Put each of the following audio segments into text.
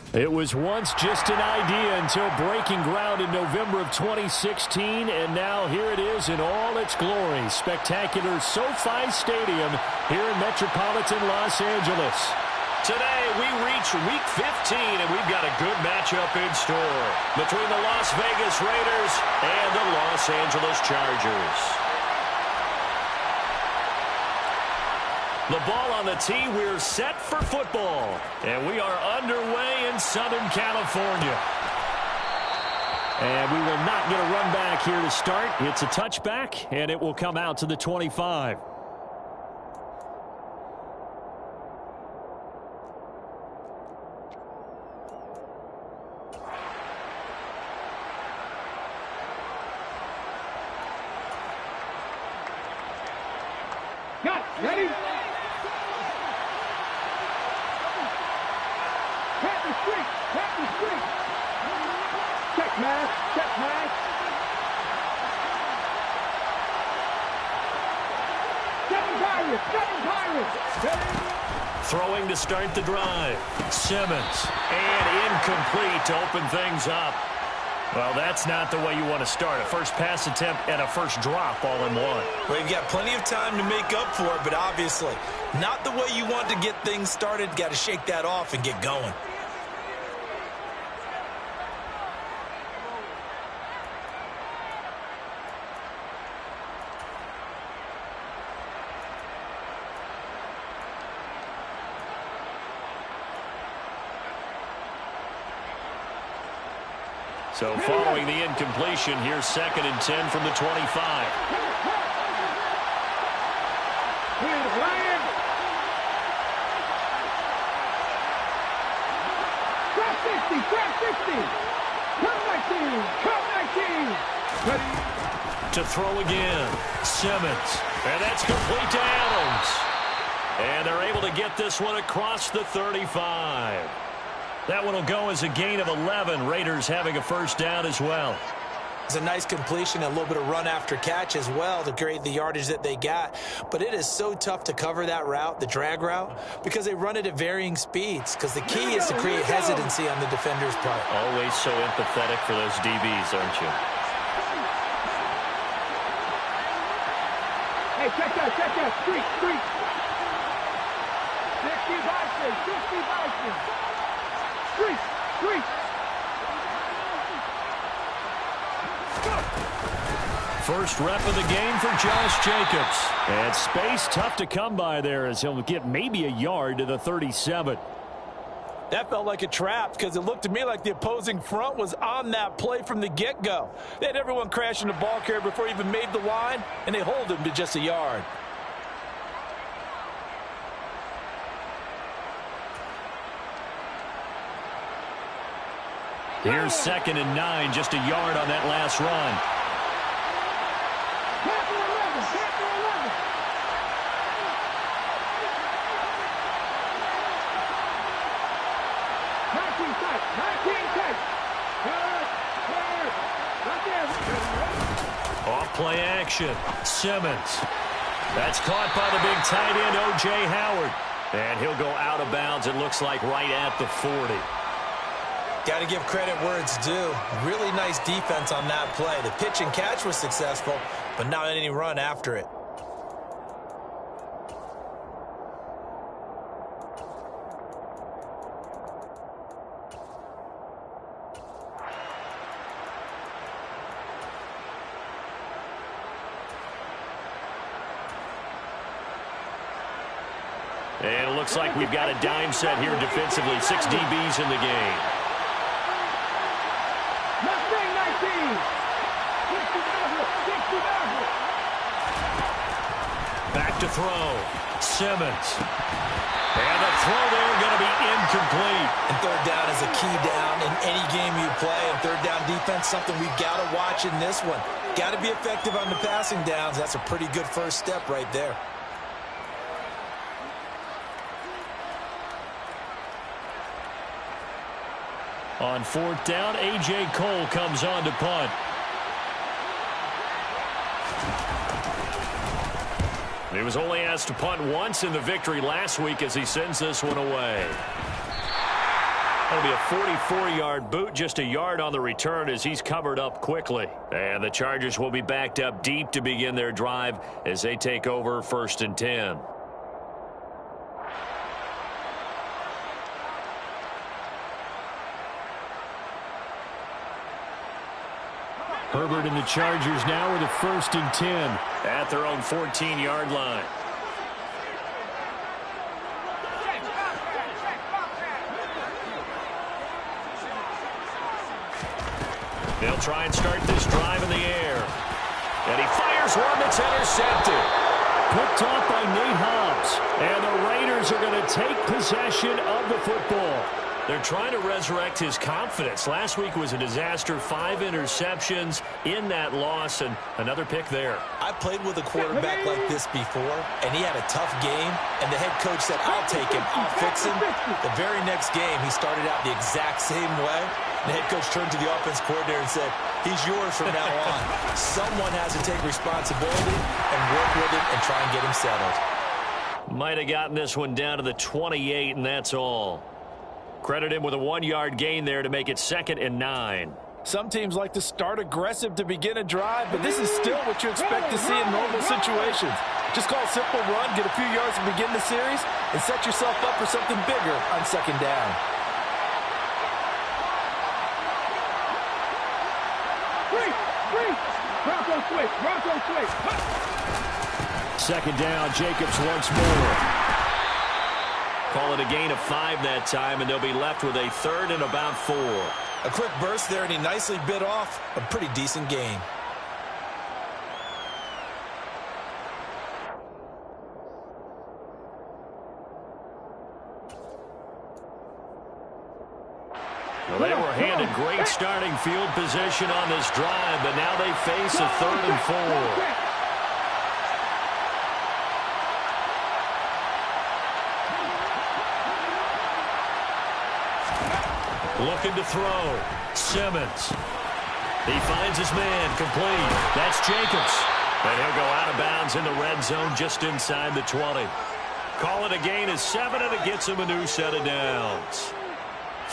It was once just an idea until breaking ground in November of 2016, and now here it is in all its glory. Spectacular SoFi Stadium here in metropolitan Los Angeles. Today we reach Week 15, and we've got a good matchup in store between the Las Vegas Raiders and the Los Angeles Chargers. The ball on the tee, we're set for football. And we are underway in Southern California. And we will not get a run back here to start. It's a touchback, and it will come out to the 25. Got it. Ready? Check, man. Check, man. Seven Pirates. Throwing to start the drive. Simmons. And incomplete to open things up. Well, that's not the way you want to start. A first pass attempt and a first drop all in one. Well, you've got plenty of time to make up for it, but obviously not the way you want to get things started. Got to shake that off and get going. So following the incompletion, here's 2nd and 10 from the 25. Ryan. Trap 60. Come 19. Ready. To throw again. Simmons. And that's complete to Adams. And they're able to get this one across the 35. That one will go as a gain of 11. Raiders having a first down as well. It's a nice completion, a little bit of run after catch as well to create the yardage that they got. But it is so tough to cover that route, the drag route, because they run it at varying speeds. Because the key is to create hesitancy on the defender's part. Always so empathetic for those DBs, aren't you? Hey, check that. Street. 60 Bison. Street. First rep of the game for Josh Jacobs. And space tough to come by there as he'll get maybe a yard to the 37. That felt like a trap because it looked to me like the opposing front was on that play from the get-go. They had everyone crashing the ball carrier before he even made the line, and they hold him to just a yard. Here's 2nd and 9, just a yard on that last run. Off play action. Simmons. That's caught by the big tight end, O.J. Howard. And he'll go out of bounds, it looks like, right at the 40. Got to give credit where it's due. Really nice defense on that play. The pitch and catch was successful, but not any run after it. And it looks like we've got a dime set here defensively. 6 DBs in the game. Back to throw. Simmons. And the throw there going to be incomplete. And third down is a key down in any game you play. And third down defense, something we've got to watch in this one. Got to be effective on the passing downs. That's a pretty good first step right there. On 4th down, A.J. Cole comes on to punt. He was only asked to punt once in the victory last week as he sends this one away. That'll be a 44-yard boot, just a yard on the return as he's covered up quickly. And the Chargers will be backed up deep to begin their drive as they take over 1st and 10. Herbert and the Chargers now with a 1st and 10 at their own 14-yard line. They'll try and start this drive in the air. And he fires one that's intercepted. Picked off by Nate Hobbs. And the Raiders are going to take possession of the football. They're trying to resurrect his confidence. Last week was a disaster. 5 interceptions in that loss, and another pick there. I played with a quarterback like this before, and he had a tough game, and the head coach said, I'll take him, I'll fix him. The very next game, he started out the exact same way. The head coach turned to the offense coordinator and said, he's yours from now on. Someone has to take responsibility and work with him and try and get him settled. Might have gotten this one down to the 28, and that's all. Credit him with a 1-yard gain there to make it 2nd and 9. Some teams like to start aggressive to begin a drive, but this is still what you expect to see in normal situations. Just call a simple run, get a few yards to begin the series, and set yourself up for something bigger on 2nd down. Bronco switch. 2nd down, Jacobs once more. Call it a gain of 5 that time, and they'll be left with a 3rd and about 4. A quick burst there, and he nicely bit off a pretty decent gain. Well, they were handed great starting field position on this drive, but now they face a 3rd and 4. Looking to throw. Simmons. He finds his man. Complete. That's Jacobs. And he'll go out of bounds in the red zone just inside the 20. Call it a gain of 7, and it gets him a new set of downs.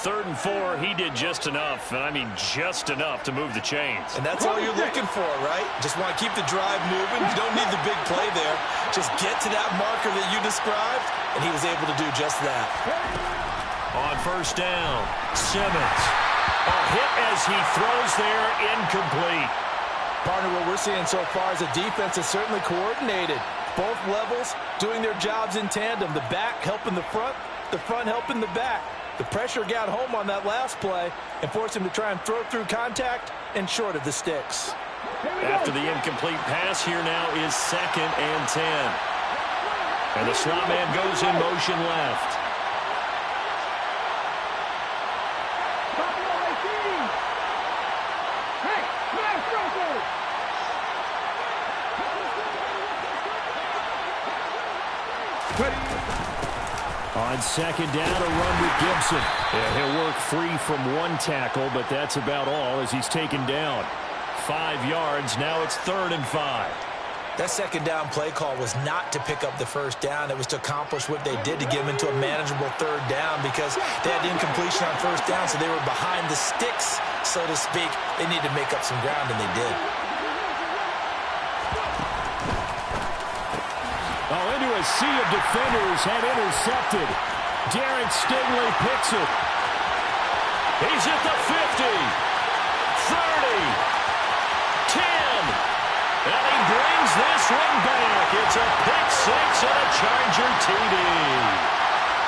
3rd and 4, he did just enough, and I mean just enough to move the chains. And that's all you're looking for, right? Just want to keep the drive moving. You don't need the big play there. Just get to that marker that you described, and he was able to do just that. On 1st down, Simmons. A hit as he throws there, incomplete. Partner, what we're seeing so far is a defense is certainly coordinated. Both levels doing their jobs in tandem. The back helping the front helping the back. The pressure got home on that last play and forced him to try and throw through contact and short of the sticks. After the incomplete pass, here now is 2nd and 10. And the slot man goes in motion left. On 2nd down, a run with Gibson. Yeah, he'll work free from 1 tackle, but that's about all as he's taken down. 5 yards. Now it's 3rd and 5. That 2nd down play call was not to pick up the 1st down. It was to accomplish what they did to get them into a manageable 3rd down because they had incompletion on 1st down, so they were behind the sticks, so to speak. They needed to make up some ground, and they did. Oh, into a sea of defenders, had intercepted. Darren Stingley picks it. He's at the 50, 30, 10, and he brings this one back. It's a pick 6 and a Charger TD.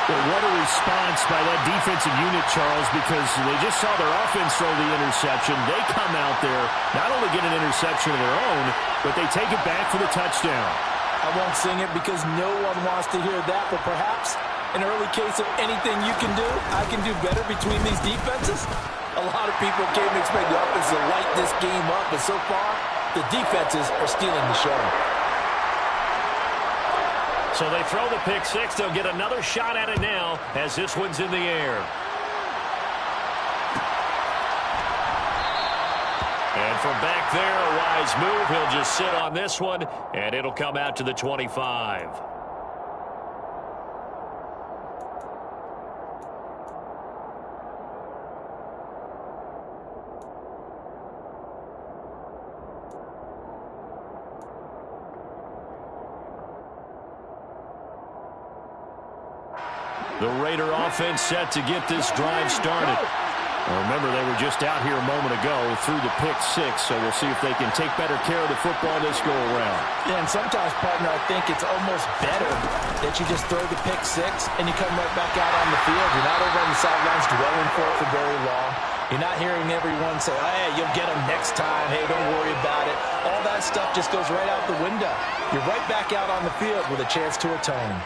Well, what a response by that defensive unit, Charles, because they just saw their offense throw the interception. They come out there, not only get an interception of their own, but they take it back for the touchdown. I won't sing it because no one wants to hear that, but perhaps an early case of anything you can do, I can do better between these defenses. A lot of people came to expect the offense to light this game up, but so far, the defenses are stealing the show. So they throw the pick 6. They'll get another shot at it now as this one's in the air. And from back there, a wise move. He'll just sit on this one, and it'll come out to the 25. The Raider offense set to get this drive started. Well, remember, they were just out here a moment ago through the pick six, so we'll see if they can take better care of the football this go-around. Yeah, and sometimes, partner, I think it's almost better that you just throw the pick six and you come right back out on the field. You're not over on the sidelines dwelling for it for very long. You're not hearing everyone say, oh, hey, you'll get them next time. Hey, don't worry about it. All that stuff just goes right out the window. You're right back out on the field with a chance to atone.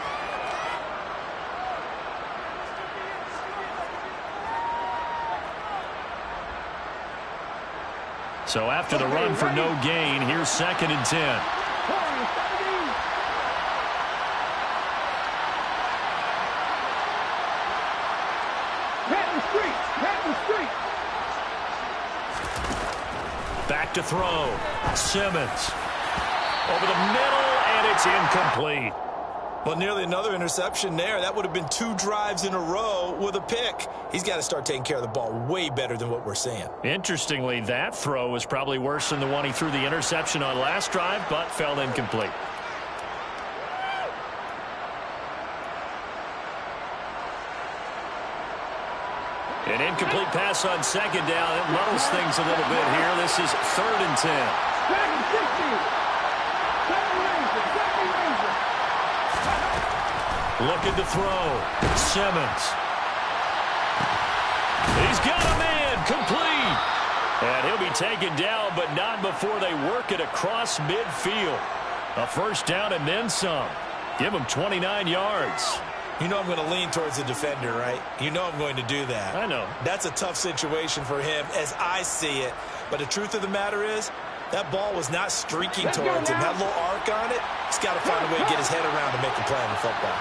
So after the run for no gain, here's 2nd and 10. Back to throw. Simmons. Over the middle, and it's incomplete. Well, nearly another interception there. That would have been 2 drives in a row with a pick. He's got to start taking care of the ball way better than what we're seeing. Interestingly, that throw was probably worse than the one he threw the interception on last drive, but fell incomplete. An incomplete pass on 2nd down. It muddles things a little bit here. This is 3rd and 10. Looking to throw. Simmons. He's got a man. Complete. And he'll be taken down, but not before they work it across midfield. A first down and then some. Give him 29 yards. You know I'm going to lean towards the defender, right? You know I'm going to do that. I know. That's a tough situation for him as I see it. But the truth of the matter is, that ball was not streaking towards him. That little arc on it, he's got to find a way to get his head around to make a play on the football.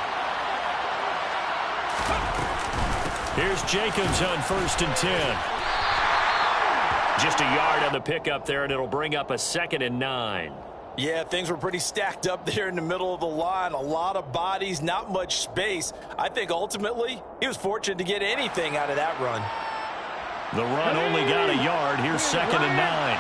Here's Jacobs on 1st and 10. Just a yard on the pickup there, and it'll bring up a 2nd and 9. Yeah, things were pretty stacked up there in the middle of the line. A lot of bodies, not much space. I think ultimately he was fortunate to get anything out of that run. The run only got a yard. Here's 2nd and 9.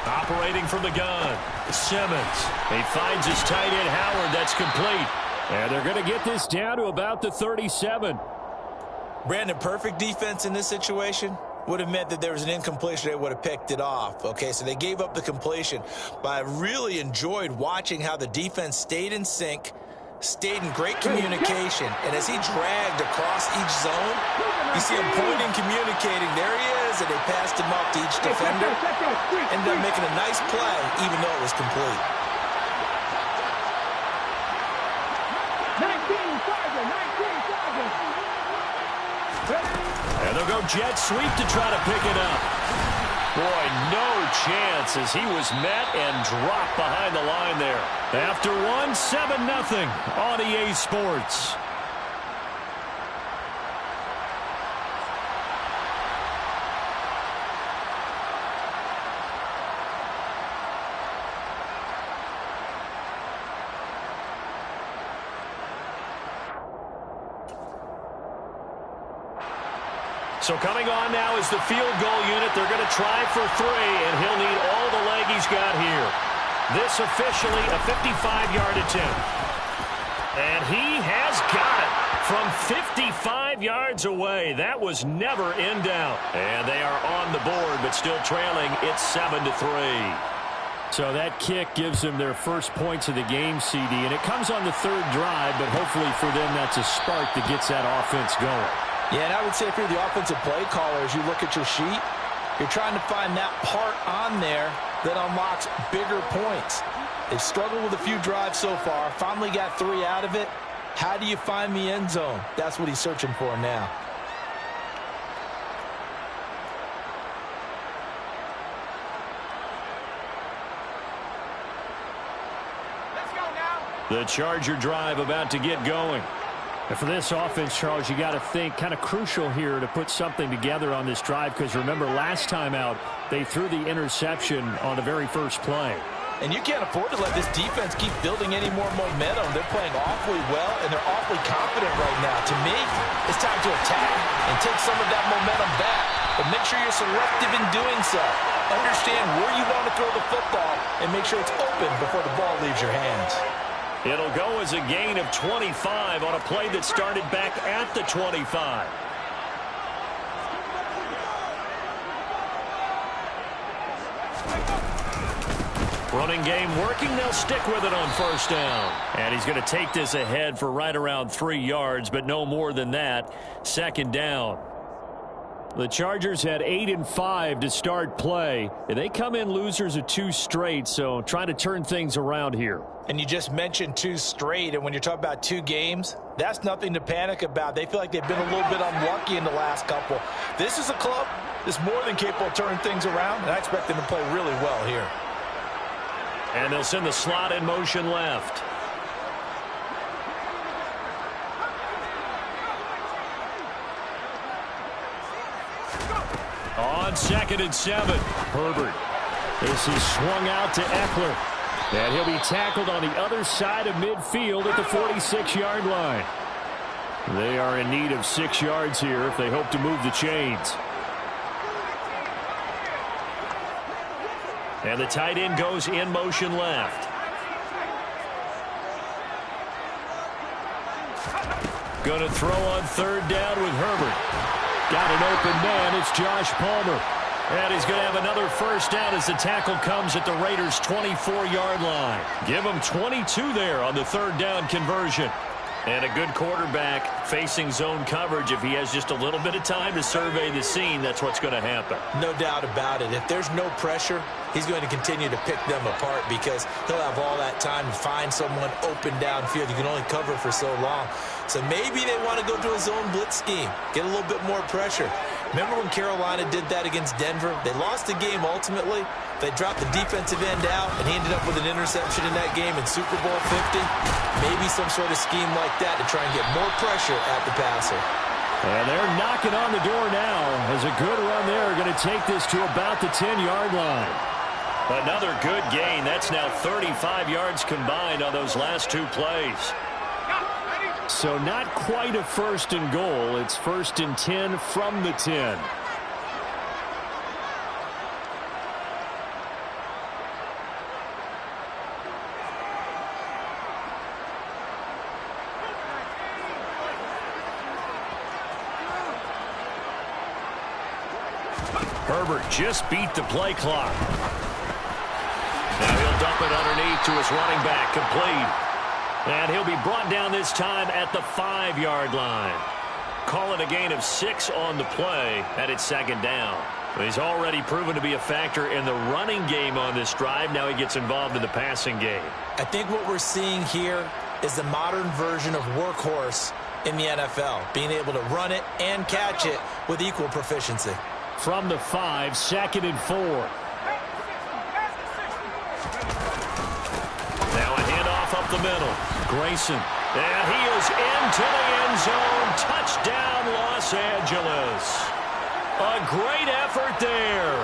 Operating from the gun. Simmons. He finds his tight end Howard. That's complete. And they're going to get this down to about the 37. Brandon, perfect defense in this situation would have meant that there was an incompletion. They would have picked it off. Okay, so they gave up the completion. But I really enjoyed watching how the defense stayed in sync, stayed in great communication. And as he dragged across each zone, you see him pointing, communicating. There he is, and they passed him up to each defender. Ended up making a nice play, even though it was complete. 19-5. And they'll go jet sweep to try to pick it up. Boy, no chance as he was met and dropped behind the line there. After one, 7-0 on EA Sports. So coming on now is the field goal unit. They're going to try for 3, and he'll need all the leg he's got here. This officially a 55-yard attempt. And he has got it from 55 yards away. That was never in doubt. And they are on the board, but still trailing. It's 7-3. So that kick gives them their first points of the game, CD, and it comes on the 3rd drive, but hopefully for them that's a spark that gets that offense going. Yeah, and I would say if you're the offensive play caller, as you look at your sheet, you're trying to find that part on there that unlocks bigger points. They've struggled with a few drives so far, finally got 3 out of it. How do you find the end zone? That's what he's searching for now. Let's go now. The Charger drive about to get going. And for this offense, Charles, you got to think kind of crucial here to put something together on this drive, because remember last time out they threw the interception on the very first play. And you can't afford to let this defense keep building any more momentum. They're playing awfully well, and they're awfully confident right now. To me, it's time to attack and take some of that momentum back. But make sure you're selective in doing so. Understand where you want to throw the football and make sure it's open before the ball leaves your hands. It'll go as a gain of 25 on a play that started back at the 25. Running game working. They'll stick with it on first down. And he's going to take this ahead for right around 3 yards, but no more than that. Second down. The Chargers had 8 and 5 to start play, and they come in losers of 2 straight, so trying to turn things around here. And you just mentioned 2 straight, and when you're talking about 2 games, that's nothing to panic about. They feel like they've been a little bit unlucky in the last couple. This is a club that's more than capable of turning things around, and I expect them to play really well here. And they'll send the slot in motion left. On 2nd and 7, Herbert. This is swung out to Eckler. And he'll be tackled on the other side of midfield at the 46-yard line. They are in need of 6 yards here if they hope to move the chains. And the tight end goes in motion left. Going to throw on 3rd down with Herbert. Got an open man. It's Josh Palmer. And he's going to have another first down as the tackle comes at the Raiders' 24-yard line. Give him 22 there on the 3rd down conversion. And a good quarterback facing zone coverage. If he has just a little bit of time to survey the scene, that's what's going to happen. No doubt about it. If there's no pressure, he's going to continue to pick them apart because he'll have all that time to find someone open downfield. You can only cover for so long. So maybe they want to go to a zone blitz scheme, get a little bit more pressure. Remember when Carolina did that against Denver? They lost the game ultimately. They dropped the defensive end out, and he ended up with an interception in that game in Super Bowl 50. Maybe some sort of scheme like that to try and get more pressure at the passer. And they're knocking on the door now as a good run there. Going to take this to about the 10-yard line. Another good gain. That's now 35 yards combined on those last 2 plays. So not quite a 1st and goal. It's 1st and 10 from the 10. Herbert just beat the play clock. Now he'll dump it underneath to his running back, complete. And he'll be brought down this time at the 5-yard line. Call it a gain of 6 on the play, and it's 2nd down. He's already proven to be a factor in the running game on this drive. Now he gets involved in the passing game. I think what we're seeing here is the modern version of workhorse in the NFL, being able to run it and catch it with equal proficiency. From the 5, 2nd and 4. Now a handoff up the middle. Grayson. And he is into the end zone. Touchdown, Los Angeles. A great effort there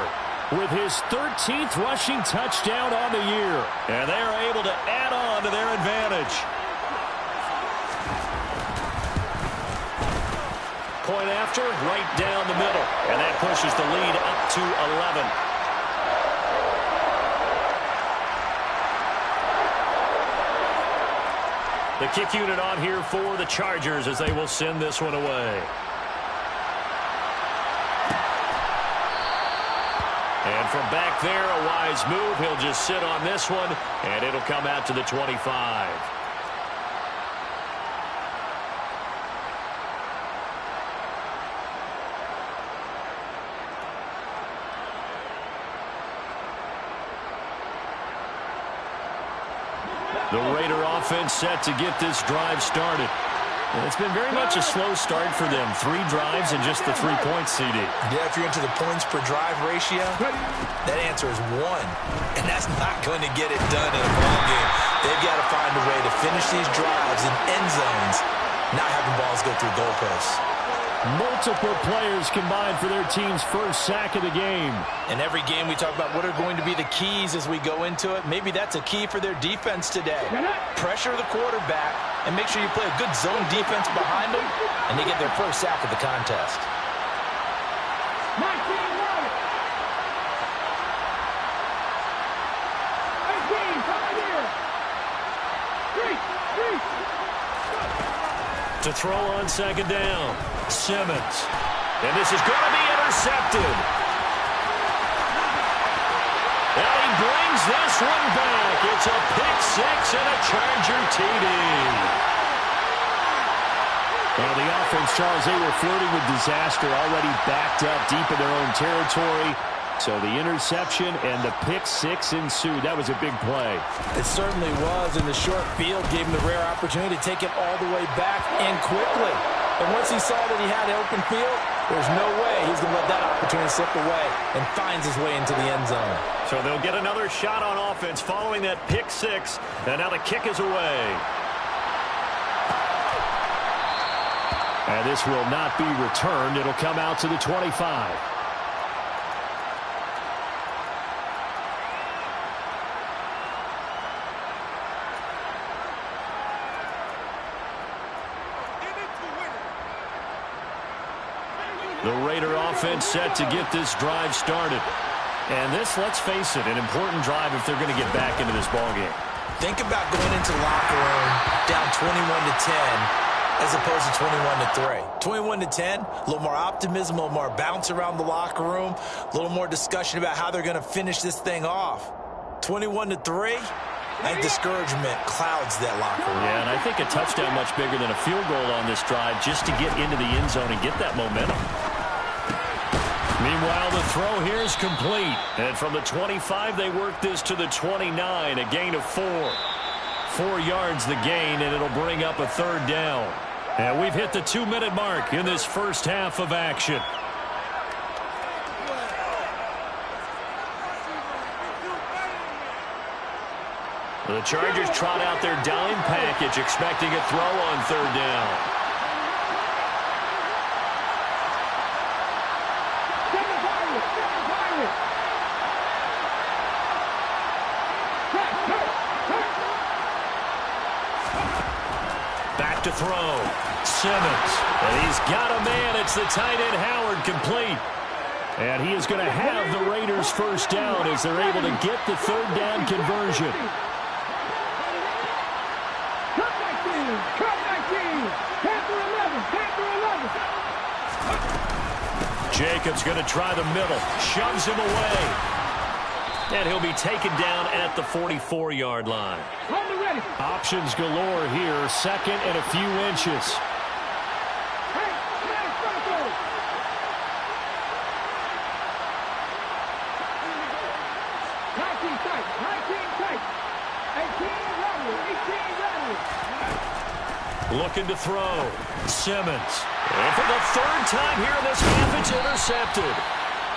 with his 13th rushing touchdown on the year. And they are able to add on to their advantage. Point after, right down the middle. And that pushes the lead up to 11. The kick unit on here for the Chargers as they will send this one away. And from back there, a wise move. He'll just sit on this one, and it'll come out to the 25. The Raider offense set to get this drive started. And it's been very much a slow start for them. 3 drives and just the 3 points, CD. Yeah, if you're into the points per drive ratio, that answer is 1. And that's not going to get it done in a ball game. They've got to find a way to finish these drives in end zones, not having balls go through goalposts. Multiple players combined for their team's first sack of the game. In every game we talk about what are going to be the keys as we go into it. Maybe that's a key for their defense today. Pressure the quarterback and make sure you play a good zone defense behind them, and they get their first sack of the contest. To throw on second down, Simmons. And this is going to be intercepted. And he brings this one back. It's a pick six and a Charger TD. Well, the offense, Charles, they were flirting with disaster, already backed up deep in their own territory. So the interception and the pick six ensued. That was a big play. It certainly was, and the short field gave him the rare opportunity to take it all the way back and quickly. And once he saw that he had an open field, there's no way he's going to let that opportunity slip away, and finds his way into the end zone. So they'll get another shot on offense following that pick six, and now the kick is away. And this will not be returned. It'll come out to the 25. The Raider offense set to get this drive started. And this, let's face it, an important drive if they're going to get back into this ballgame. Think about going into the locker room down 21-10 as opposed to 21-3. 21-10, a little more optimism, a little more bounce around the locker room, a little more discussion about how they're going to finish this thing off. 21-3, that discouragement clouds that locker room. Yeah, and I think a touchdown much bigger than a field goal on this drive just to get into the end zone and get that momentum. Meanwhile, the throw here is complete. And from the 25, they work this to the 29, a gain of 4. 4 yards the gain, and it'll bring up a third down. And we've hit the 2-minute mark in this first half of action. The Chargers trot out their dime package, expecting a throw on third down. Back to throw. Simmons. And he's got a man. It's the tight end Howard, complete. And he is going to have the Raiders first down as they're able to get the third down conversion. Jacobs going to try the middle. Shoves him away. And he'll be taken down at the 44-yard line. Options galore here. Second and a few inches. Looking to throw. Simmons. And for the third time here in this half, it's intercepted.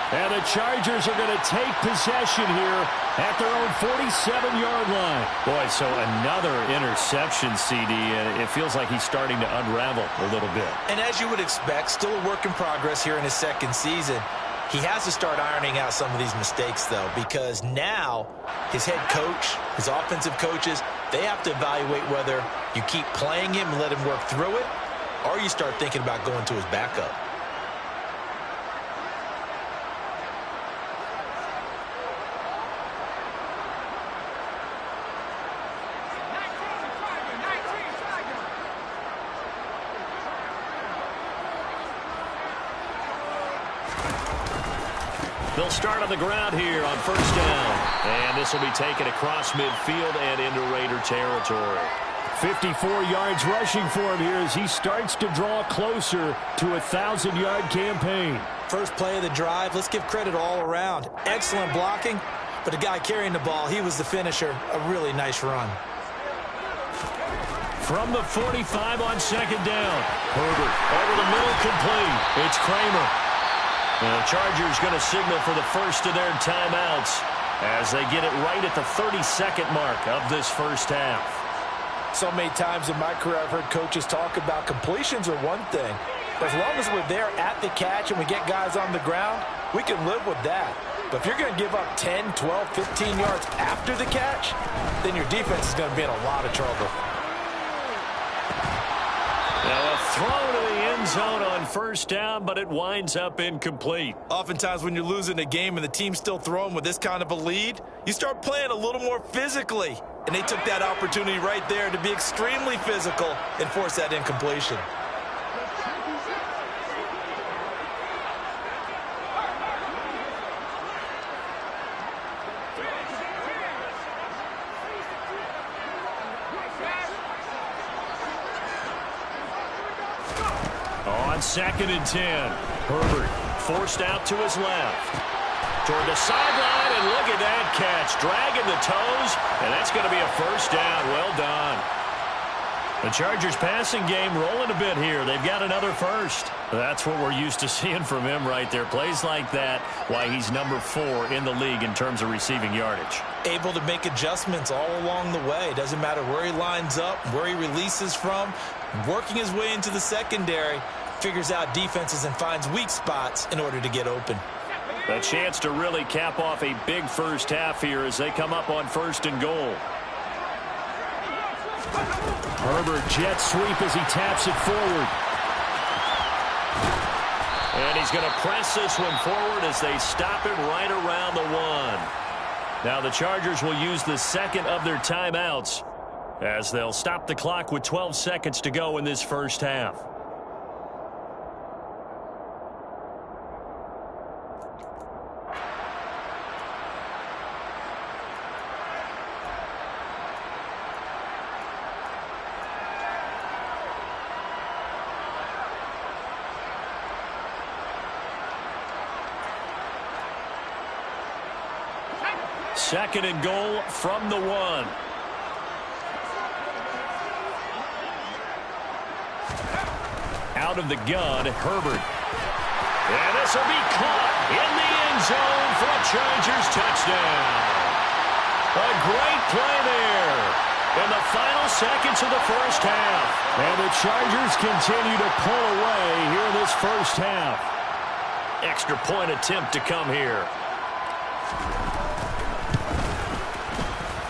And the Chargers are going to take possession here at their own 47-yard line. Boy, so another interception, CD, and it feels like he's starting to unravel a little bit. And as you would expect, still a work in progress here in his second season. He has to start ironing out some of these mistakes, though, because now his head coach, his offensive coaches, they have to evaluate whether you keep playing him and let him work through it, or you start thinking about going to his backup. They'll start on the ground here on first down. And this will be taken across midfield and into Raider territory. 54 yards rushing for him here as he starts to draw closer to a 1,000-yard campaign. First play of the drive, let's give credit all around. Excellent blocking, but the guy carrying the ball, he was the finisher. A really nice run. From the 45 on second down. Herbert over the middle, complete. It's Kramer. And the Chargers going to signal for the first of their timeouts as they get it right at the 32nd mark of this first half. So many times in my career I've heard coaches talk about completions are one thing. But as long as we're there at the catch and we get guys on the ground, we can live with that. But if you're going to give up 10, 12, 15 yards after the catch, then your defense is going to be in a lot of trouble. Now a throw to the end zone on first down, but it winds up incomplete. Oftentimes when you're losing a game and the team's still throwing with this kind of a lead, you start playing a little more physically. And they took that opportunity right there to be extremely physical and force that incompletion. On 2nd and 10, Herbert forced out to his left. Toward the sideline, and look at that catch. Dragging the toes, and that's going to be a first down. Well done. The Chargers passing game rolling a bit here. They've got another first. That's what we're used to seeing from him right there. Plays like that, why he's number 4 in the league in terms of receiving yardage. Able to make adjustments all along the way. Doesn't matter where he lines up, where he releases from. Working his way into the secondary, figures out defenses and finds weak spots in order to get open. A chance to really cap off a big first half here as they come up on 1st and goal. Herbert jet sweep as he taps it forward. And he's going to press this one forward as they stop it right around the 1. Now the Chargers will use the second of their timeouts as they'll stop the clock with 12 seconds to go in this first half. Second and goal from the 1. Out of the gun, Herbert. And this will be caught in the end zone for a Chargers touchdown. A great play there in the final seconds of the first half. And the Chargers continue to pull away here in this first half. Extra point attempt to come here.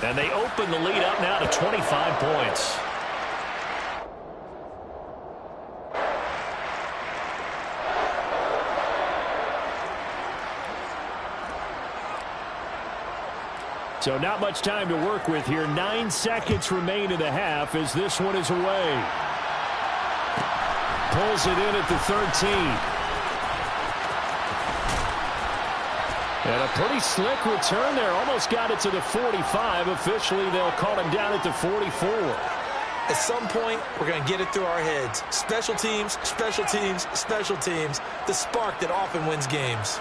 And they open the lead up now to 25 points. So not much time to work with here. 9 seconds remain in the half as this one is away. Pulls it in at the 13. And a pretty slick return there. Almost got it to the 45. Officially, they'll call him down at the 44. At some point, we're going to get it through our heads. Special teams, special teams, special teams. The spark that often wins games.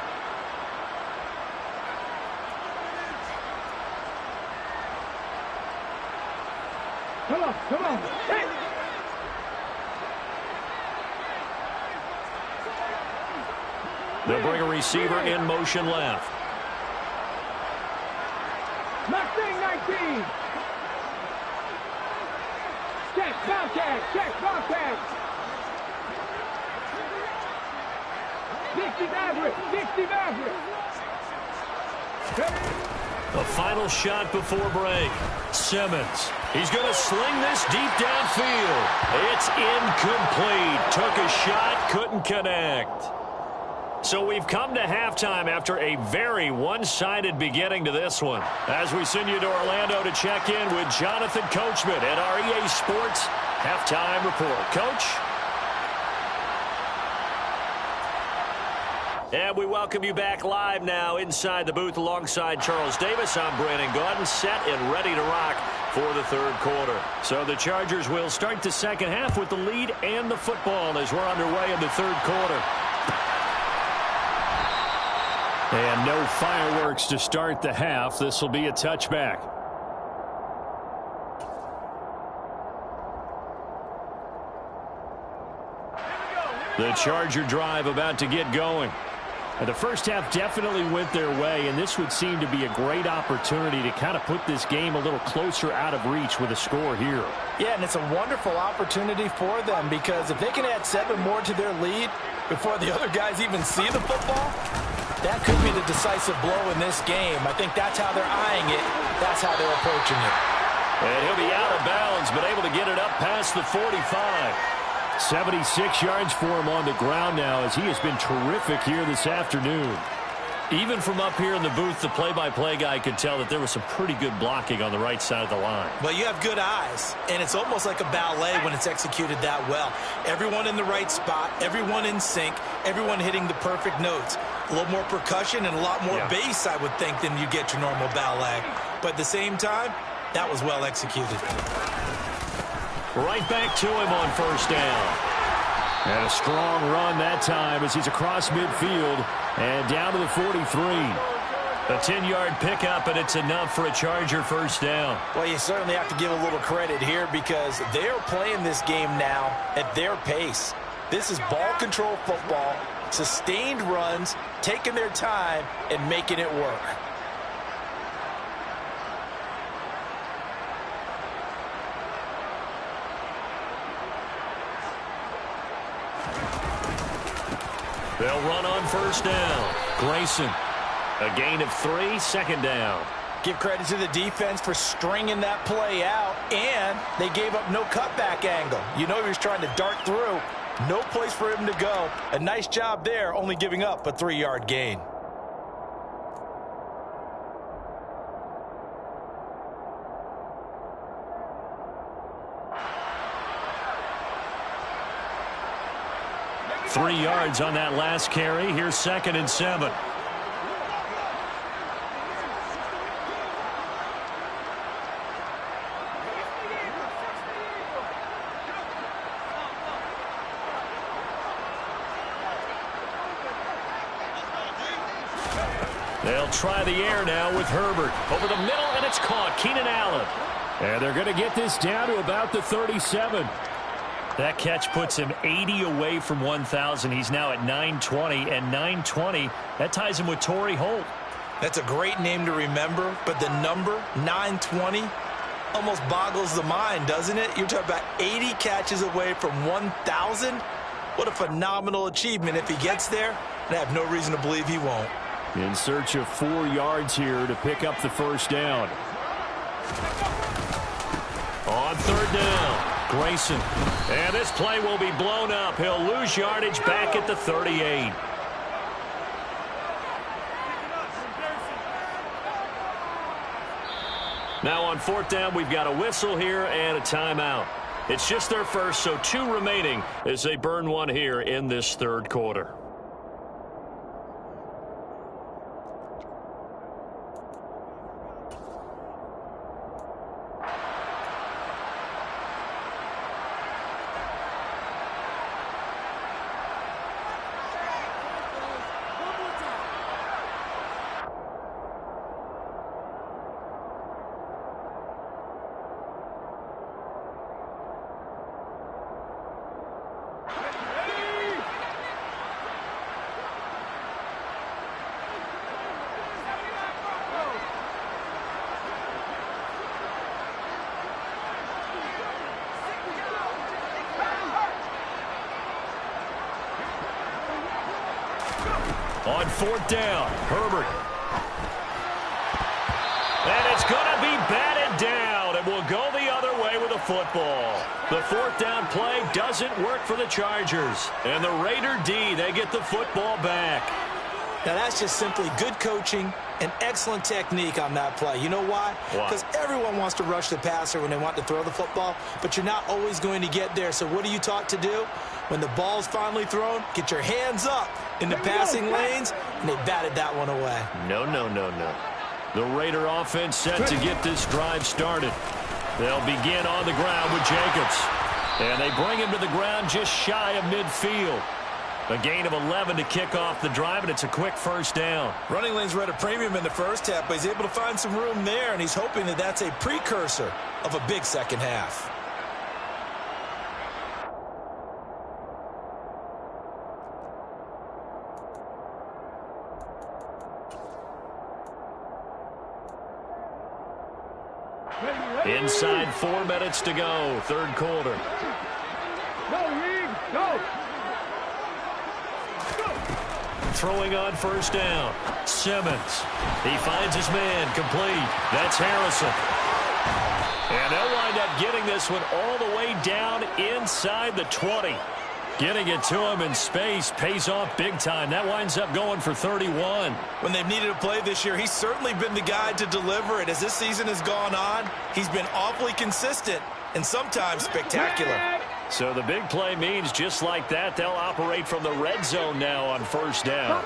Come on, come on. Hey. They'll bring a receiver in motion left. Mustang 19. Check, Bobcat, check, Bobcat. 60 Maverick, 60 Maverick. The final shot before break. Simmons. He's going to sling this deep downfield. It's incomplete. Took a shot, couldn't connect. So we've come to halftime after a very one-sided beginning to this one. As we send you to Orlando to check in with Jonathan Coachman at our EA Sports Halftime Report. Coach? And we welcome you back live now inside the booth alongside Charles Davis. I'm Brandon Gaudin, set and ready to rock for the third quarter. So the Chargers will start the second half with the lead and the football as we're underway in the third quarter. And no fireworks to start the half. This will be a touchback. The Charger drive about to get going. And the first half definitely went their way, and this would seem to be a great opportunity to kind of put this game a little closer out of reach with a score here. Yeah, and it's a wonderful opportunity for them because if they can add 7 more to their lead before the other guys even see the football, that could be the decisive blow in this game. I think that's how they're eyeing it. That's how they're approaching it. And he'll be out of bounds, but able to get it up past the 45. 76 yards for him on the ground now as he has been terrific here this afternoon. Even from up here in the booth, the play-by-play guy could tell that there was some pretty good blocking on the right side of the line. Well, you have good eyes, and it's almost like a ballet when it's executed that well. Everyone in the right spot, everyone in sync, everyone hitting the perfect notes. A little more percussion and a lot more bass, I would think, than you get your normal ballet. But at the same time, that was well executed. Right back to him on first down. And a strong run that time as he's across midfield and down to the 43. A 10-yard pickup, and it's enough for a Charger first down. Well, you certainly have to give a little credit here because they're playing this game now at their pace. This is ball control football, sustained runs, taking their time, and making it work. They'll run on first down. Grayson, a gain of 3, second down. Give credit to the defense for stringing that play out, and they gave up no cutback angle. You know he was trying to dart through. No place for him to go. A nice job there, only giving up a 3-yard gain. Three yards on that last carry. Here's 2nd and 7. They'll try the air now with Herbert. Over the middle, and it's caught. Keenan Allen. And they're going to get this down to about the 37. That catch puts him 80 away from 1,000. He's now at 920, and 920, that ties him with Torrey Holt. That's a great name to remember, but the number, 920, almost boggles the mind, doesn't it? You're talking about 80 catches away from 1,000? What a phenomenal achievement if he gets there, and I have no reason to believe he won't. In search of 4 yards here to pick up the first down. On third down. Grayson. And this play will be blown up. He'll lose yardage back at the 38. Now on fourth down, we've got a whistle here and a timeout. It's just their first, so 2 remaining as they burn one here in this third quarter. On fourth down, Herbert. And it's going to be batted down. It will go the other way with a football. The fourth down play doesn't work for the Chargers. And the Raider D, they get the football back. Now, that's just simply good coaching and excellent technique on that play. You know why? Because everyone wants to rush the passer when they want to throw the football, but you're not always going to get there. So what are you taught to do? When the ball's finally thrown, get your hands up in the passing lanes, and they batted that one away. No. The Raider offense set to get this drive started. They'll begin on the ground with Jacobs. And they bring him to the ground just shy of midfield. A gain of 11 to kick off the drive, and it's a quick first down. Running lanes were at a premium in the first half, but he's able to find some room there, and he's hoping that that's a precursor of a big second half. Inside 4 minutes to go, third quarter. Go, Reed, go! Throwing on first down. Simmons. He finds his man complete. That's Harrison. And they'll wind up getting this one all the way down inside the 20. Getting it to him in space pays off big time. That winds up going for 31. When they've needed a play this year, he's certainly been the guy to deliver it. As this season has gone on, he's been awfully consistent and sometimes spectacular. So the big play means just like that, they'll operate from the red zone now on first down.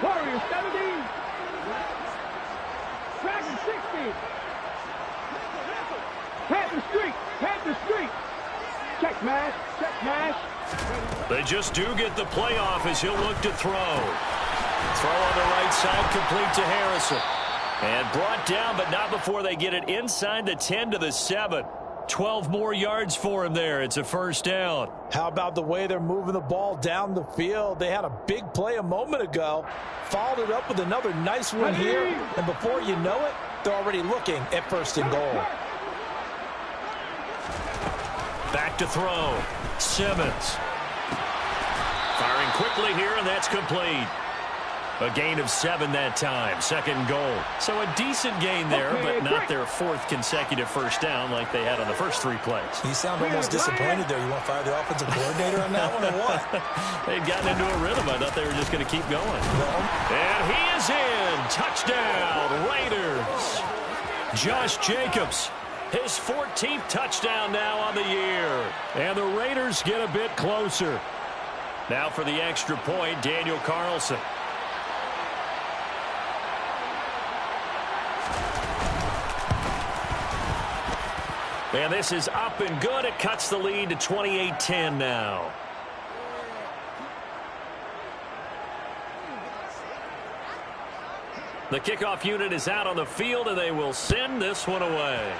Warriors 17. Dragon 60. Panther Street. Panther Street. Check mash. Check mash. They just do get the playoff as he'll look to throw. Throw on the right side, complete to Harrison. And brought down, but not before they get it inside the 10 to the 7. 12 more yards for him there. It's a first down. How about the way they're moving the ball down the field? They had a big play a moment ago, followed it up with another nice one here, and before you know it, they're already looking at first and goal. Back to throw. Simmons. Firing quickly here, and that's complete. A gain of 7 that time. Second goal. So a decent gain there, but not their 4th consecutive first down like they had on the first 3 plays. You sound almost disappointed there. You want to fire the offensive coordinator on that one or what? They'd gotten into a rhythm. I thought they were just going to keep going. And he is in. Touchdown, Raiders. Josh Jacobs, his 14th touchdown now on the year. And the Raiders get a bit closer. Now for the extra point, Daniel Carlson. And this is up and good. It cuts the lead to 28-10 now. The kickoff unit is out on the field, and they will send this one away.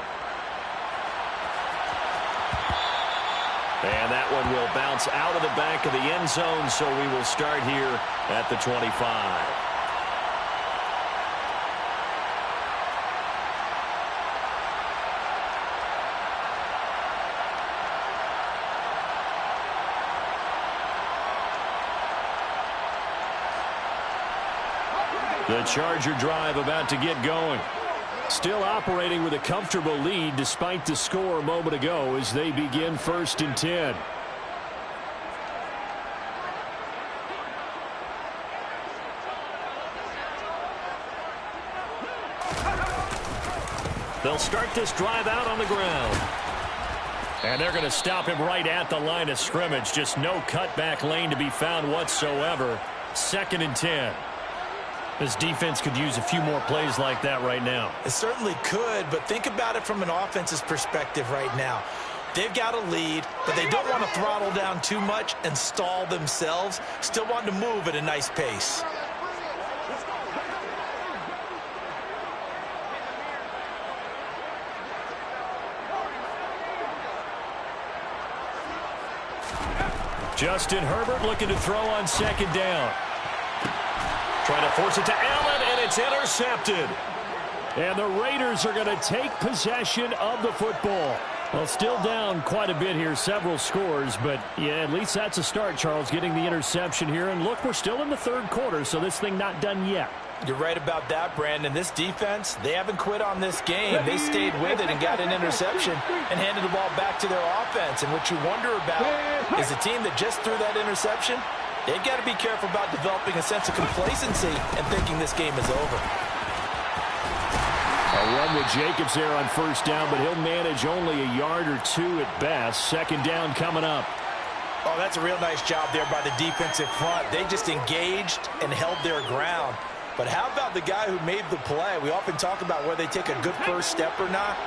And that one will bounce out of the back of the end zone, so we will start here at the 25. The Charger drive about to get going. Still operating with a comfortable lead despite the score a moment ago as they begin first and 10. They'll start this drive out on the ground. And they're going to stop him right at the line of scrimmage. Just no cutback lane to be found whatsoever. Second and 10. This defense could use a few more plays like that right now. It certainly could, but think about it from an offense's perspective right now. They've got a lead, but they don't want to throttle down too much and stall themselves. Still want to move at a nice pace. Justin Herbert looking to throw on second down. Trying to force it to Allen, and it's intercepted. And the Raiders are going to take possession of the football. Well, still down quite a bit here, several scores, but yeah, at least that's a start, Charles, getting the interception here. And look, we're still in the third quarter, so this thing not done yet. You're right about that, Brandon. This defense, they haven't quit on this game. They stayed with it and got an interception and handed the ball back to their offense. And what you wonder about is a team that just threw that interception, they've got to be careful about developing a sense of complacency and thinking this game is over. A run with Jacobs there on first down, but he'll manage only a yard or two at best. Second down coming up. Oh, that's a real nice job there by the defensive front. They just engaged and held their ground. But how about the guy who made the play? We often talk about whether they take a good first step or not.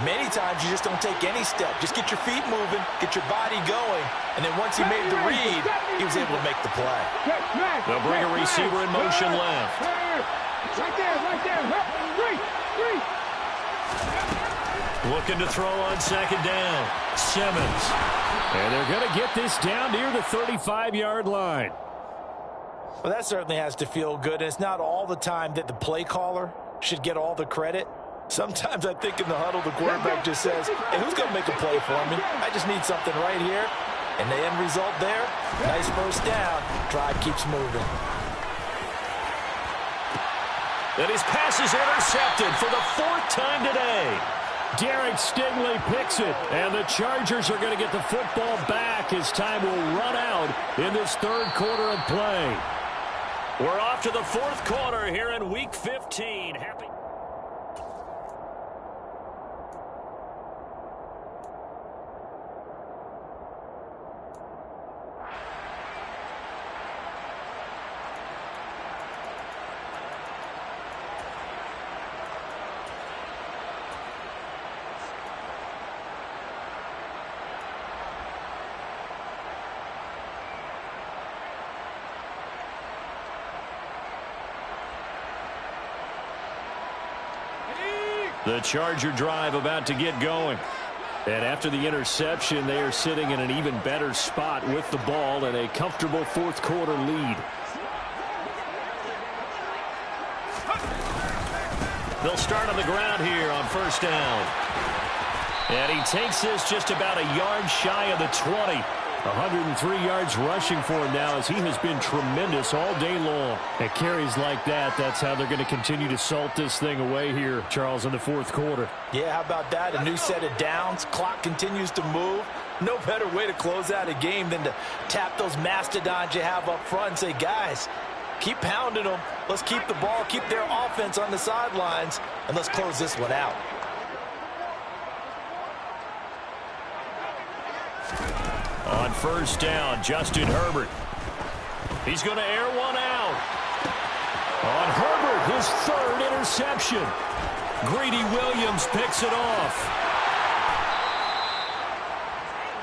Many times you just don't take any step. Just get your feet moving, get your body going, and then once he made the read, he was able to make the play. They'll bring a receiver in motion left. Right there, right there. Three. Looking to throw on second down. Simmons. And they're going to get this down near the 35-yard line. Well, that certainly has to feel good, and it's not all the time that the play caller should get all the credit. Sometimes I think in the huddle, the quarterback just says, hey, who's going to make a play for me? I just need something right here. And the end result there, nice first down. Drive keeps moving. And his pass is intercepted for the 4th time today. Derek Stingley picks it, and the Chargers are going to get the football back as time will run out in this third quarter of play. We're off to the fourth quarter here in Week 15. Happy. The Charger drive about to get going. And after the interception, they are sitting in an even better spot with the ball and a comfortable fourth quarter lead. They'll start on the ground here on first down. And he takes this just about a yard shy of the 20. 103 yards rushing for him now as he has been tremendous all day long. At carries like that, that's how they're going to continue to salt this thing away here, Charles, in the fourth quarter. Yeah, how about that? A new set of downs. Clock continues to move. No better way to close out a game than to tap those mastodons you have up front and say, guys, keep pounding them. Let's keep the ball, keep their offense on the sidelines, and let's close this one out. On first down, Justin Herbert. He's going to air one out. On Herbert, his third interception. Greedy Williams picks it off.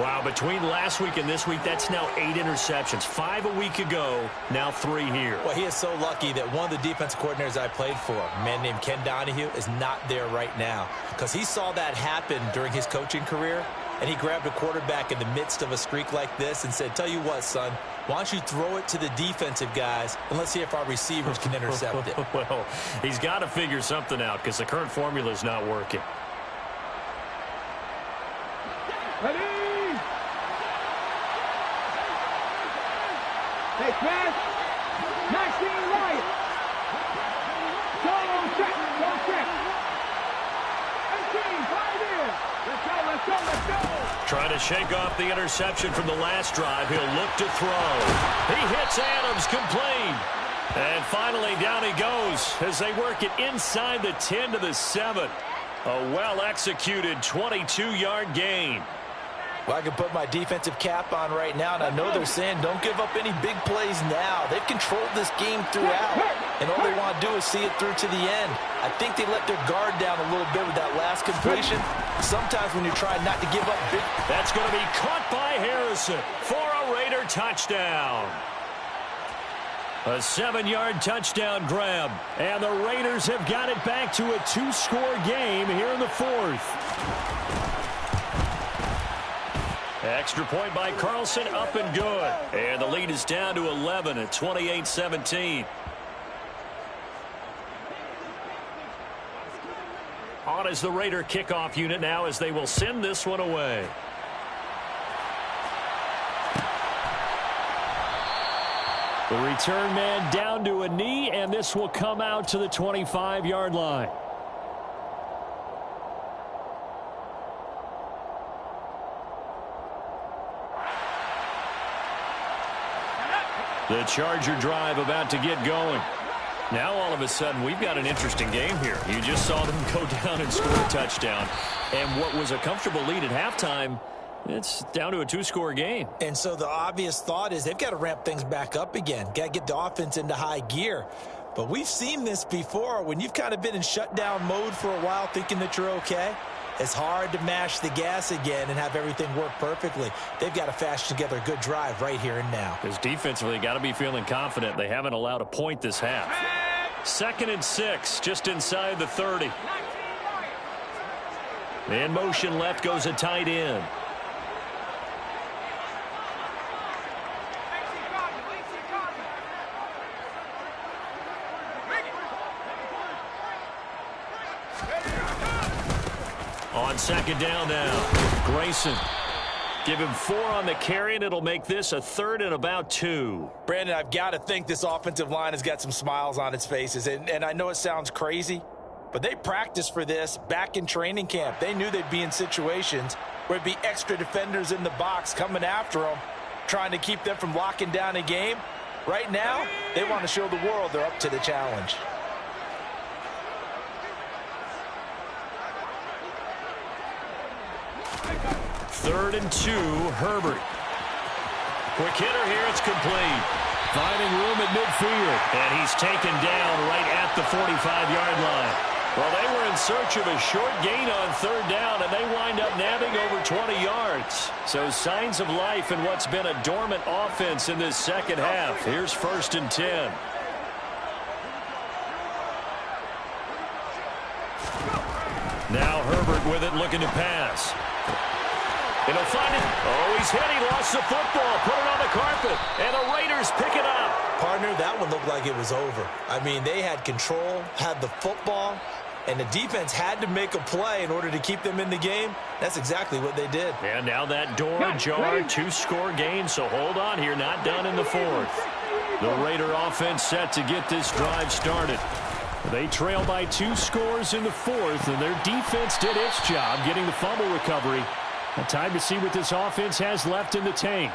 Wow, between last week and this week, that's now 8 interceptions. 5 a week ago, now 3 here. Well, he is so lucky that one of the defense coordinators I played for, a man named Ken Donahue, is not there right now. Because he saw that happen during his coaching career, and he grabbed a quarterback in the midst of a streak like this and said, tell you what, son, why don't you throw it to the defensive guys, and let's see if our receivers can intercept it. Well, he's got to figure something out because the current formula is not working. Ready? Hey, pass. Maxine Wyatt. Go check. Go check. 18, right here. Let's go, let's go, let's go. Trying to shake off the interception from the last drive. He'll look to throw. He hits Adams, complete. And finally, down he goes as they work it inside the 10 to the 7. A well-executed 22-yard gain. Well, I can put my defensive cap on right now, and I know they're saying don't give up any big plays now. They've controlled this game throughout, and all they want to do is see it through to the end. I think they let their guard down a little bit with that last completion. Sometimes when you're trying not to give up big... That's going to be caught by Harrison for a Raider touchdown. A 7-yard touchdown grab, and the Raiders have got it back to a 2-score game here in the fourth. Extra point by Carlson, up and good. And the lead is down to 11 at 28-17. On is the Raider kickoff unit now as they will send this one away. The return man down to a knee, and this will come out to the 25-yard line. The Charger drive about to get going. Now all of a sudden we've got an interesting game here. You just saw them go down and score a touchdown. And what was a comfortable lead at halftime, it's down to a 2-score game. And so the obvious thought is they've got to ramp things back up again. Got to get the offense into high gear. But we've seen this before. When you've kind of been in shutdown mode for a while thinking that you're okay, it's hard to mash the gas again and have everything work perfectly. They've got to fashion together a good drive right here and now. Because defensively, got to be feeling confident. They haven't allowed a point this half. 2nd and 6, just inside the 30. In motion left goes a tight end. On 2nd down now, Grayson. Give him 4 on the carry, and it'll make this a 3rd and about 2. Brandon, I've got to think this offensive line has got some smiles on its faces. And I know it sounds crazy, but they practiced for this back in training camp. They knew they'd be in situations where it'd be extra defenders in the box coming after them, trying to keep them from locking down a game. Right now, they want to show the world they're up to the challenge. Third and 2, Herbert. Quick hitter here, it's complete. Finding room at midfield, and he's taken down right at the 45-yard line. Well, they were in search of a short gain on third down, and they wind up nabbing over 20 yards. So signs of life in what's been a dormant offense in this second half. Here's 1st and 10. Now Herbert with it, looking to pass. And he'll find it. Oh, he's hit. He lost the football. Put it on the carpet. And the Raiders pick it up. Partner, that one looked like it was over. I mean, they had control, had the football, and the defense had to make a play in order to keep them in the game. That's exactly what they did. And now that door ajar, 2-score game, so hold on here. Not done in the 4th. The Raider offense set to get this drive started. They trail by 2 scores in the 4th, and their defense did its job getting the fumble recovery. Time to see what this offense has left in the tank.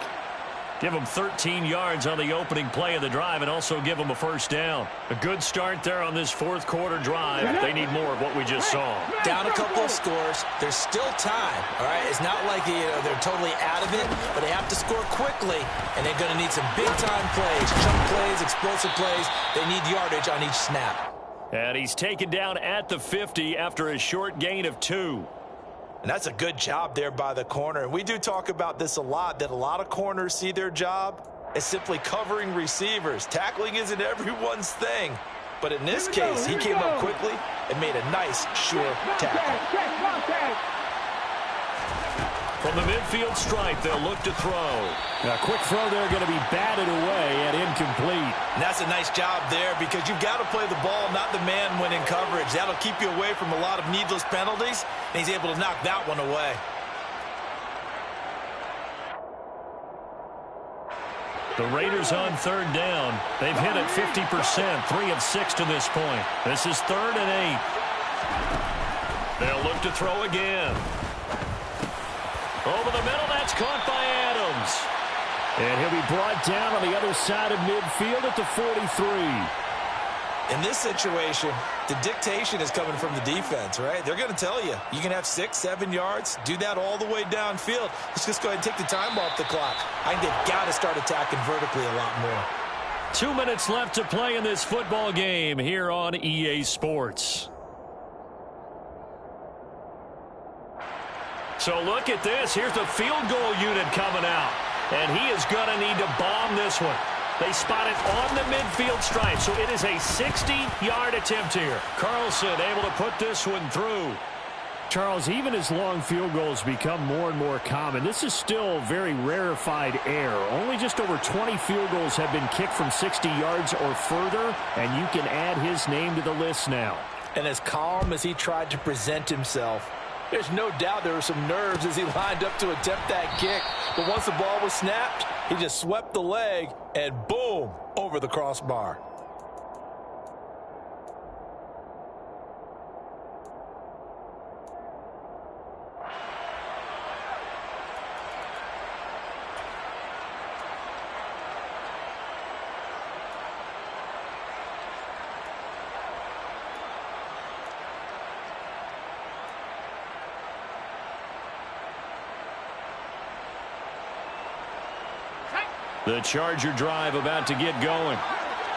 Give them 13 yards on the opening play of the drive and also give them a first down. A good start there on this 4th quarter drive. They need more of what we just saw. Down a couple of scores. There's still time, all right? It's not like they're totally out of it, but they have to score quickly, and they're going to need some big-time plays, chunk plays, explosive plays. They need yardage on each snap. And he's taken down at the 50 after a short gain of 2. And that's a good job there by the corner. And we do talk about this a lot, that a lot of corners see their job as simply covering receivers. Tackling isn't everyone's thing. But in this case, he came up quickly and made a nice, sure tackle. From the midfield stripe, they'll look to throw. A quick throw there going to be batted away and incomplete. And that's a nice job there because you've got to play the ball, not the man when in coverage. That'll keep you away from a lot of needless penalties, and he's able to knock that one away. The Raiders on third down. They've hit it 50%, 3 of 6 to this point. This is 3rd and 8. They'll look to throw again. Over the middle, that's caught by Adams. And he'll be brought down on the other side of midfield at the 43. In this situation, the dictation is coming from the defense, right? They're going to tell you, you can have 6, 7 yards, do that all the way downfield. Let's just go ahead and take the time off the clock. I think they've got to start attacking vertically a lot more. 2 minutes left to play in this football game here on EA Sports. So look at this. Here's the field goal unit coming out. And he is going to need to bomb this one. They spot it on the midfield stripe, so it is a 60-yard attempt here. Carlson able to put this one through. Charles, even as long field goals become more and more common, this is still very rarefied air. Only just over 20 field goals have been kicked from 60 yards or further, and you can add his name to the list now. And as calm as he tried to present himself, there's no doubt there were some nerves as he lined up to attempt that kick. But once the ball was snapped, he just swept the leg and boom, over the crossbar. The Charger drive about to get going.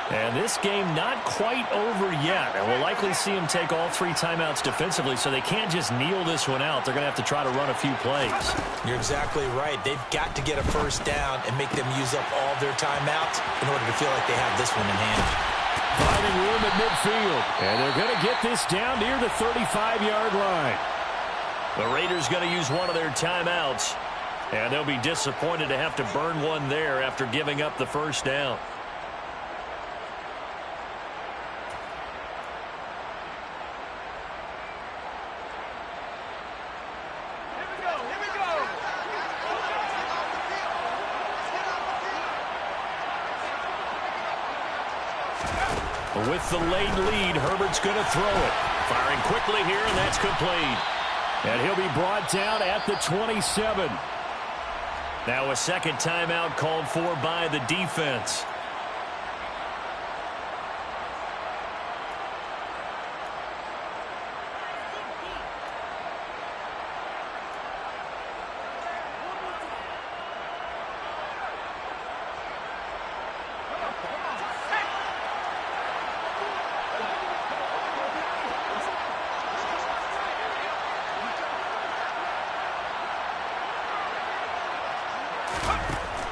And this game not quite over yet. And we'll likely see them take all 3 timeouts defensively, so they can't just kneel this one out. They're going to have to try to run a few plays. You're exactly right. They've got to get a first down and make them use up all their timeouts in order to feel like they have this one in hand. Finding room at midfield. And they're going to get this down near the 35-yard line. The Raiders going to use one of their timeouts. And they'll be disappointed to have to burn one there after giving up the first down. With the late lead, Herbert's going to throw it. Firing quickly here, and that's complete. And he'll be brought down at the 27. Now a second timeout called for by the defense.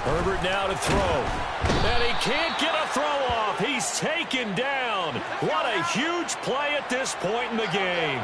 Herbert now to throw. And he can't get a throw off. He's taken down. What a huge play at this point in the game.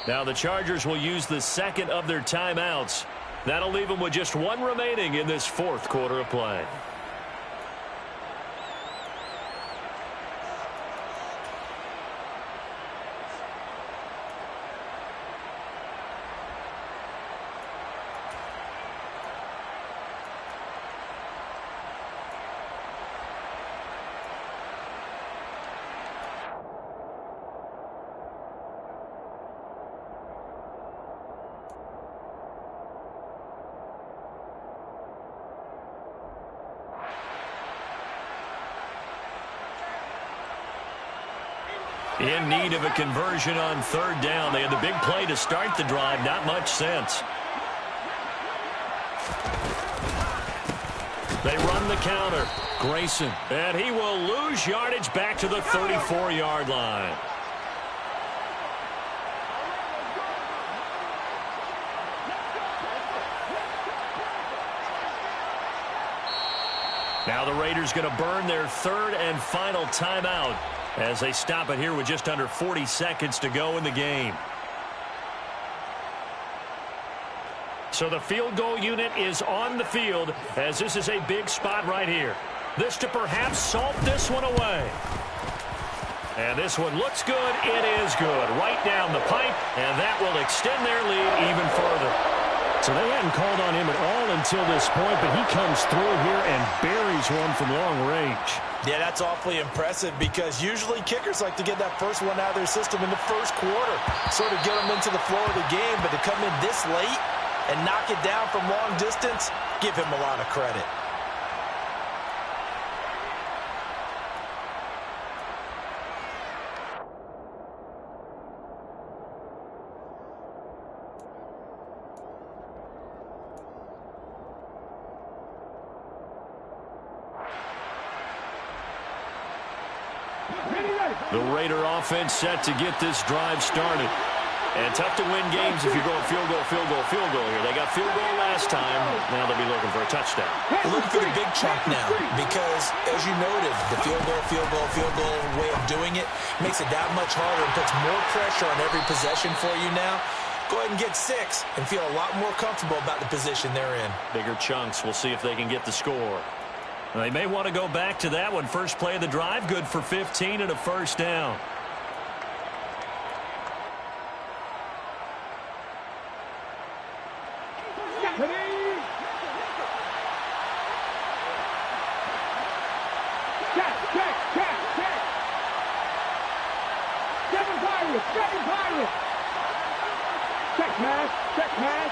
Now the Chargers will use the second of their timeouts. That'll leave them with just one remaining in this fourth quarter of play. In need of a conversion on third down. They had the big play to start the drive. Not much sense. They run the counter. Grayson. And he will lose yardage back to the 34-yard line. Now the Raiders going to burn their third and final timeout as they stop it here with just under 40 seconds to go in the game. So the field goal unit is on the field as this is a big spot right here. This to perhaps salt this one away. And this one looks good. It is good. Right down the pipe, and that will extend their lead even further. So they hadn't called on him at all until this point, but he comes through here and buries one from long range. Yeah, that's awfully impressive because usually kickers like to get that first one out of their system in the first quarter, sort of get them into the flow of the game, but to come in this late and knock it down from long distance, give him a lot of credit. The Raider offense set to get this drive started. And tough to win games if you're going field goal, field goal, field goal here. They got field goal last time. Now they'll be looking for a touchdown. Look for the big chunk now because, as you noted, the field goal way of doing it makes it that much harder and puts more pressure on every possession for you now. Go ahead and get 6 and feel a lot more comfortable about the position they're in. Bigger chunks. We'll see if they can get the score. They may want to go back to that one. First play of the drive, good for 15 and a first down. Check pass.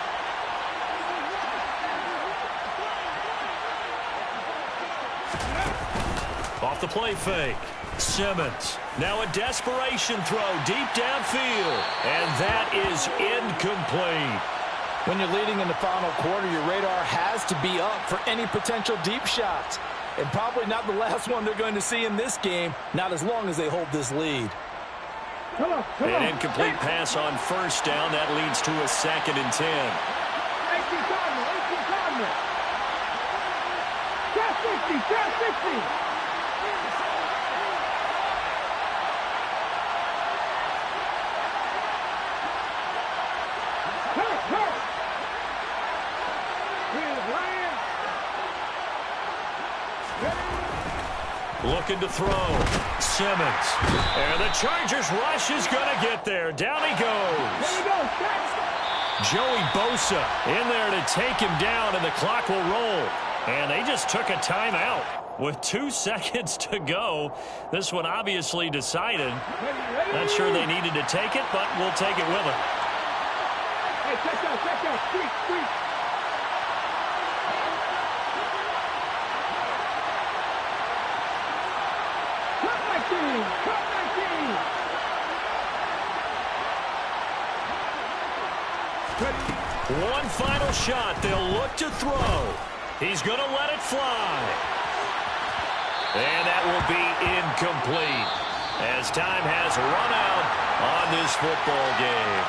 Off the play fake. Simmons. Now a desperation throw deep downfield. And that is incomplete. When you're leading in the final quarter, your radar has to be up for any potential deep shots. And probably not the last one they're going to see in this game, not as long as they hold this lead. An incomplete pass on first down. That leads to a 2nd and 10. 60. Looking to throw. Simmons. And the Chargers rush is going to get there. Down he goes. There you go. Joey Bosa in there to take him down, and the clock will roll. And they just took a timeout with 2 seconds to go. This one obviously decided. Not sure they needed to take it, but we'll take it with them. Hey, check out. Street. Cut that team. One final shot. They'll look to throw. He's going to let it fly. And that will be incomplete as time has run out on this football game.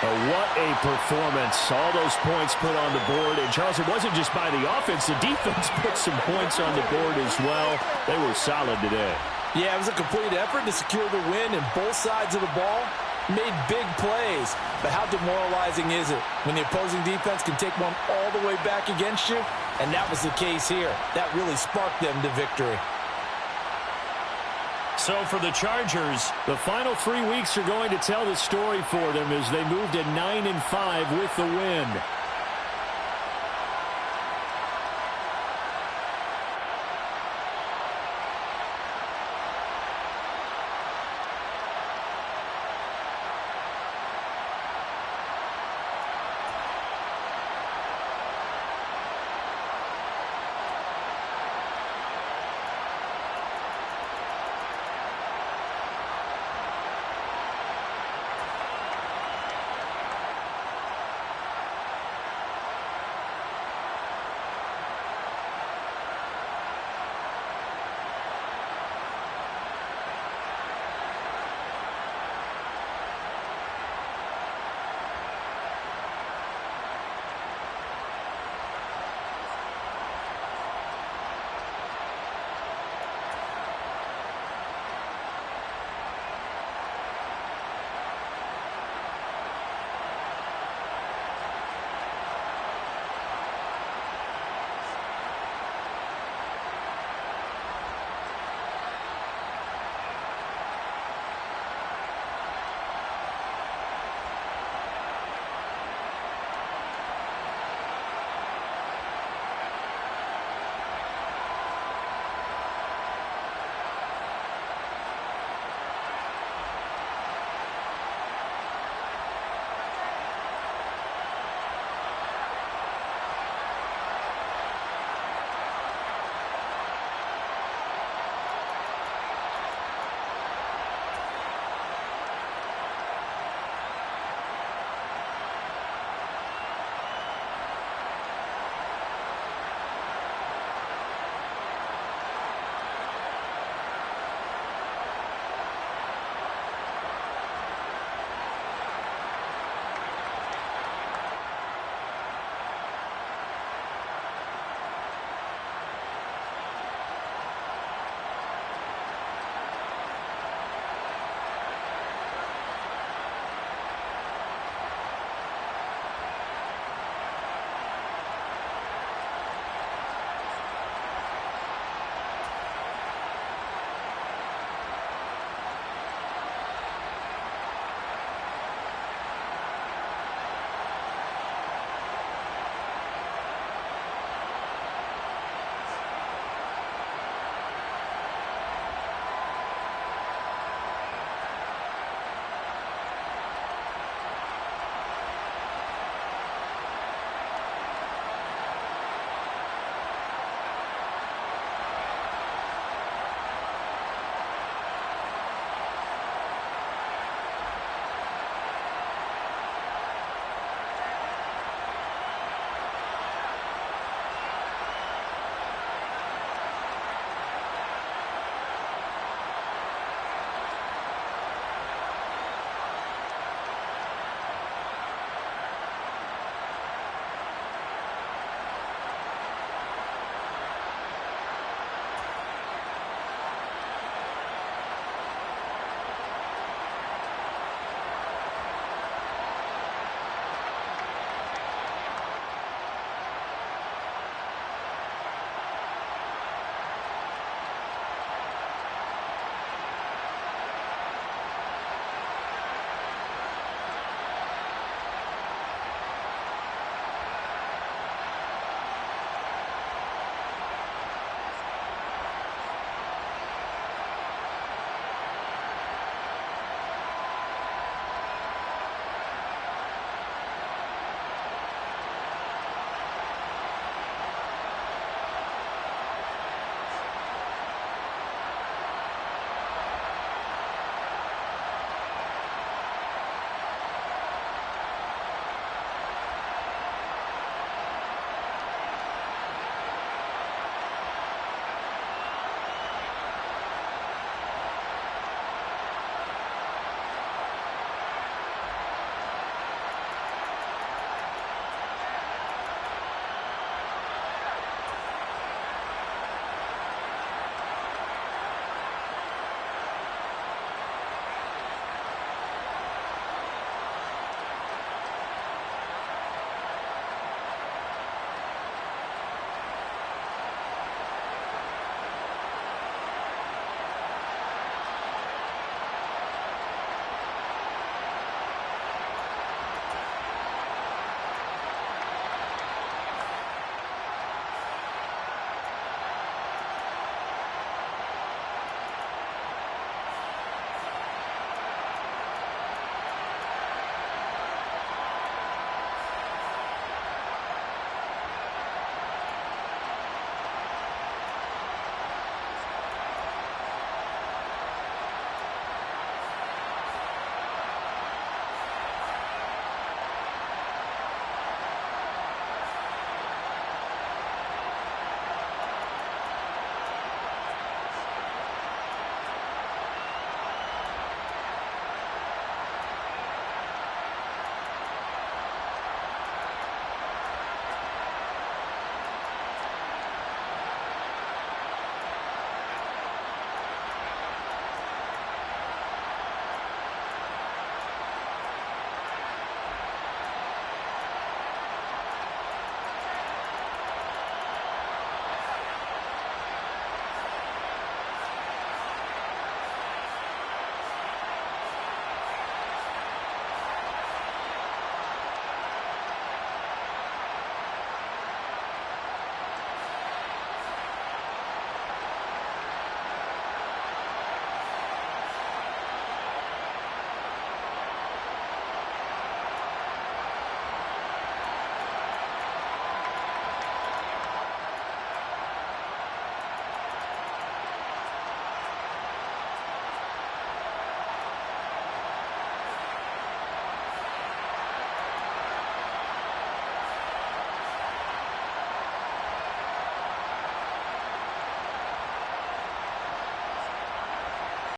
What a performance. All those points put on the board. And, Charles, it wasn't just by the offense. The defense put some points on the board as well. They were solid today. Yeah, it was a complete effort to secure the win, and both sides of the ball made big plays. But how demoralizing is it when the opposing defense can take one all the way back against you? And that was the case here. That really sparked them to victory. So for the Chargers, the final 3 weeks are going to tell the story for them as they move to 9-5 with the win.